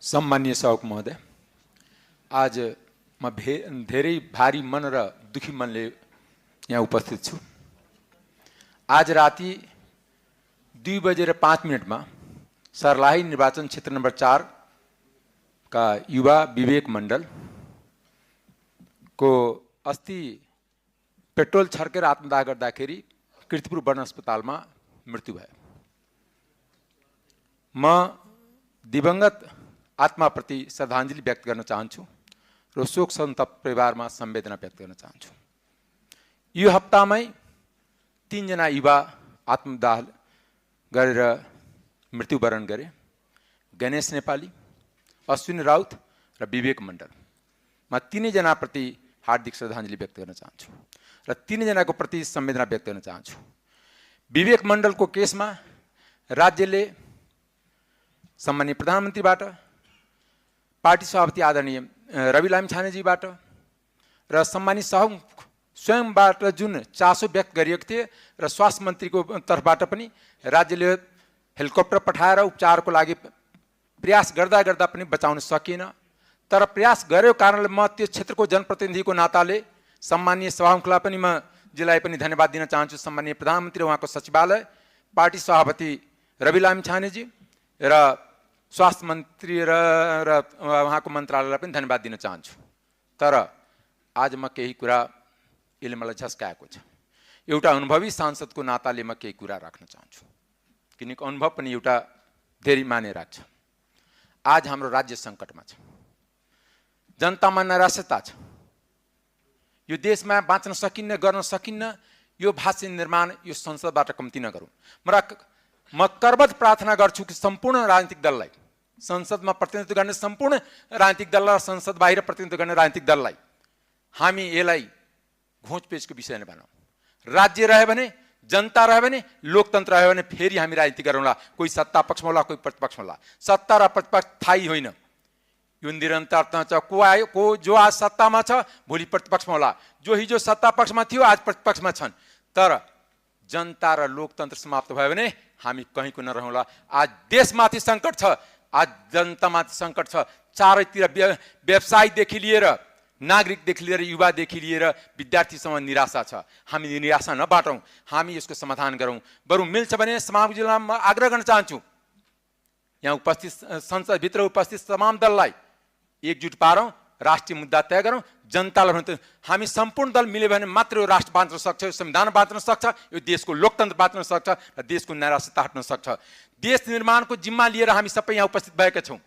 सम्मानीय सभामुख महोदय, आज म धेरै भारी मन र दुखी मनले यहाँ उपस्थित छु। आज राति 2:05 मा सर्लाही निर्वाचन क्षेत्र नम्बर 4 का युवा विवेक मण्डल को अस्ति पेट्रोल छर्केर आत्मदाह गर्दाखेरि कीर्तिपुर वन अस्पतालमा मृत्यु भयो। म दिवंगत आत्माप्रति श्रद्धाञ्जली व्यक्त गर्न चाहन्छु र शोक सन्तप्त परिवारमा संवेदना व्यक्त गर्न चाहन्छु। यो हप्तामै 3 जना युवा आत्मदाह गरेर मृत्युवरण गरे। गणेश नेपाली, अश्विनी राउत र विवेक मण्डल। म तीनै जनाप्रति हार्दिक श्रद्धाञ्जली व्यक्त गर्न चाहन्छु र तीनै जनाको प्रति संवेदना व्यक्त गर्न चाहन्छु। विवेक मण्डलको केसमा राज्यले सम्माननीय प्रधानमन्त्रीबाट, पार्टी सभापति आदरणीय रवि लामिछानेजीबाट र सम्मानित सभामुख स्वयंबाट जुन चासो व्यक्त गरिएको थियो र स्वास्थ्य मन्त्रीको तर्फबाट पनि राज्यले हेलिकप्टर पठाएर उपचारको लागि प्रयास गर्दा गर्दा पनि बचाउन सकिएन। तर प्रयास गरेको कारणले म त्यो क्षेत्रको जनप्रतिनिधिको नाताले सम्मानीय सभामुखलाई पनि म जिल्लाई पनि धन्यवाद दिन चाहन्छु। सम्मानीय प्रधानमन्त्री र उहाँको सचिवालय, पार्टी सभापति रवि लामिछानेजी र स्वास्थ्य मन्त्री र उहाँको मन्त्रालयलाई पनि धन्यवाद दिन चाहन्छु। तर आज म केही कुरा यसले मलाई झस्काएको छ। एउटा अनुभवी सांसदको नाताले म केही कुरा राख्न चाहन्छु, किनकि अनुभव पनि एउटा धेरै माने राख्छ। आज हाम्रो राज्य सङ्कटमा छ, जनतामा नैराश्यता छ। यो देशमा बाँच्न सकिन्न, गर्न सकिन्न। यो भाषा निर्माण यो संसदबाट कम्ती नगरौँ। म करबद्ध प्रार्थना गर्छु कि सम्पूर्ण राजनीतिक दललाई, संसदमा प्रतिनिधित्व गर्ने सम्पूर्ण राजनीतिक दल र संसद बाहिर प्रतिनिधित्व गर्ने राजनीतिक दललाई हामी यसलाई घोचपेचको विषय नबनाऊ। राज्य रह्यो भने, जनता रह्यो भने, लोकतन्त्र रह्यो भने फेरि हामी राजनीति गरौँला। कोही सत्ता पक्षमा होला, कोही प्रतिपक्षमा होला। सत्ता र प्रतिपक्ष थाहै होइन। यो निरन्तरता छ। जो आज सत्तामा छ भोलि प्रतिपक्षमा होला, जो हिजो सत्ता पक्षमा थियो आज प्रतिपक्षमा छन्। तर जनता र लोकतन्त्र समाप्त भयो भने हामी कहीँको नरहौँला। आज देशमाथि सङ्कट छ, आज जनतामाथि सङ्कट छ। चारैतिर व्यवसायीदेखि लिएर, नागरिकदेखि लिएर, युवादेखि लिएर विद्यार्थीसम्म निराशा छ। हामी निराशा नबाटौँ, हामी यसको समाधान गरौँ। बरु मिल्छ भने समाज जिल्लामा आग्रह गर्न चाहन्छु, यहाँ उपस्थित संसदभित्र उपस्थित तमाम दललाई एकजुट पारौँ, राष्ट्रिय मुद्दा तय गरौँ। जनतालाई भने हामी सम्पूर्ण दल मिल्यो भने मात्र यो राष्ट्र बाँच्न सक्छ, यो संविधान बाँच्न सक्छ, यो देशको लोकतन्त्र बाँच्न सक्छ र देशको नैराश्यता हट्न सक्छ। देश निर्माणको जिम्मा लिएर हामी सबै यहाँ उपस्थित भएका छौँ।